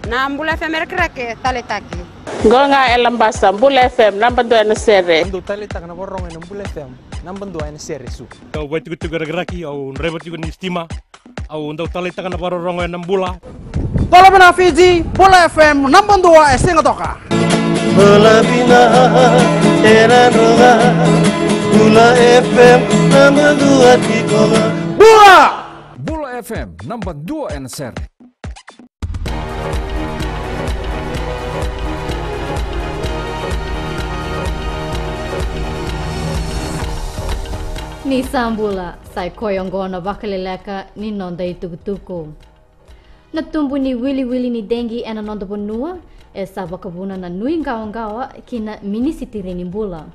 Na Bula FM rake tale taki. Golnga elambasa Bula FM nambando ena serre. Ando tale tak na borong ena Bula FM nambando ena serre su. Kau buat tu geraki au rebot juga ni stima au ndau tale tak na borong ena Bula. Tolo bina Fiji Bula FM nambando esinga toka. Bula bina era roga Bula FM nambando atikoga. Bula FM nambando ena serre. Ni sambula sai koyongona Vakaleleka ni nonda itukutuku. Na tumbu ni wili ni dengi ena nonda bonua e sa vakabuna na nui ngawa kina mini sitirini bula.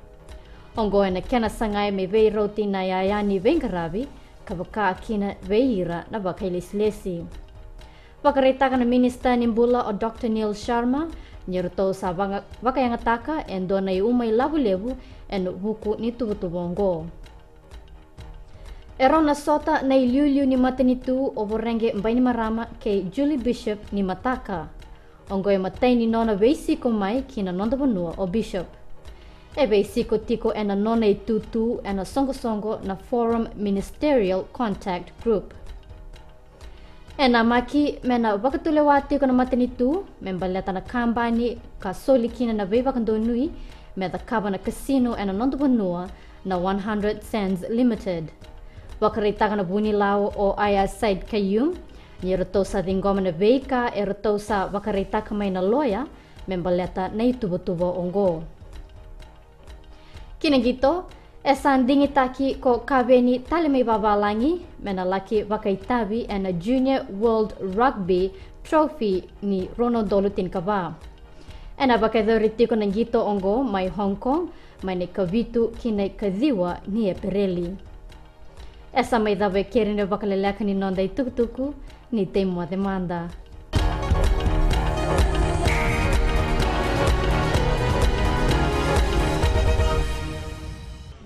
Ongo ena kena sangai me vei roti na yayani vengarabi kabaka kina veira na vakaileslesi. Vakaretaka na minista ni bula o Dr. Neil Sharma nyeruto sa vakayangataka endona i umay labu-lebu en huku ni tubutubongo. Erona sota na iliuliu ni matanitu o vorenge mbaini marama ke Julie Bishop ni mataka. Ongoe matai ni nona veisiko mai kina nonda vanua o Bishop. E veisiko tiko ena nona i tutu ena songo na Forum Ministerial Contact Group. Ena maki mena wakatulewati ko na matanitu membaleta na kambani ka soli kina na vei wakandonui meda kaba na casino ena nonda vanua na 100 Sands Limited. Wakaritaka na buni lao o aya Said Kayum, nyeroto sa dingoma na veika eroto sa wakaritaka may na loya, membaleta na itubo-tubo ongo. Kinagito, esan dingitaki ko kabeni tali may babalangi, menalaki wakaitabi and a Junior World Rugby Trophy ni Ronaldolutin kaba. Ena bakadoriti ko nangito ongo may Hong Kong, may ni kavitu kinay kaziwa ni Epireli. Essa may dawe kering na Vakaleleka ni nonda itukutuku ni temo demanda.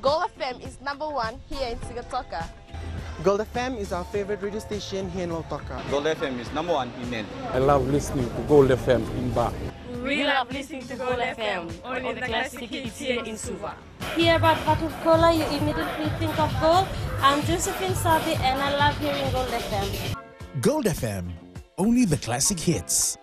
Gold FM is #1 here in Sigatoka. Gold FM is our favorite radio station here in Lautoka. Gold FM is #1 in Nen. I love listening to Gold FM in Ba. We love listening to Gold FM, only the classic hits here in Suva. Hear about bottled cola, you immediately think of gold. I'm Josephine Sabi and I love hearing Gold FM. Gold FM, only the classic hits.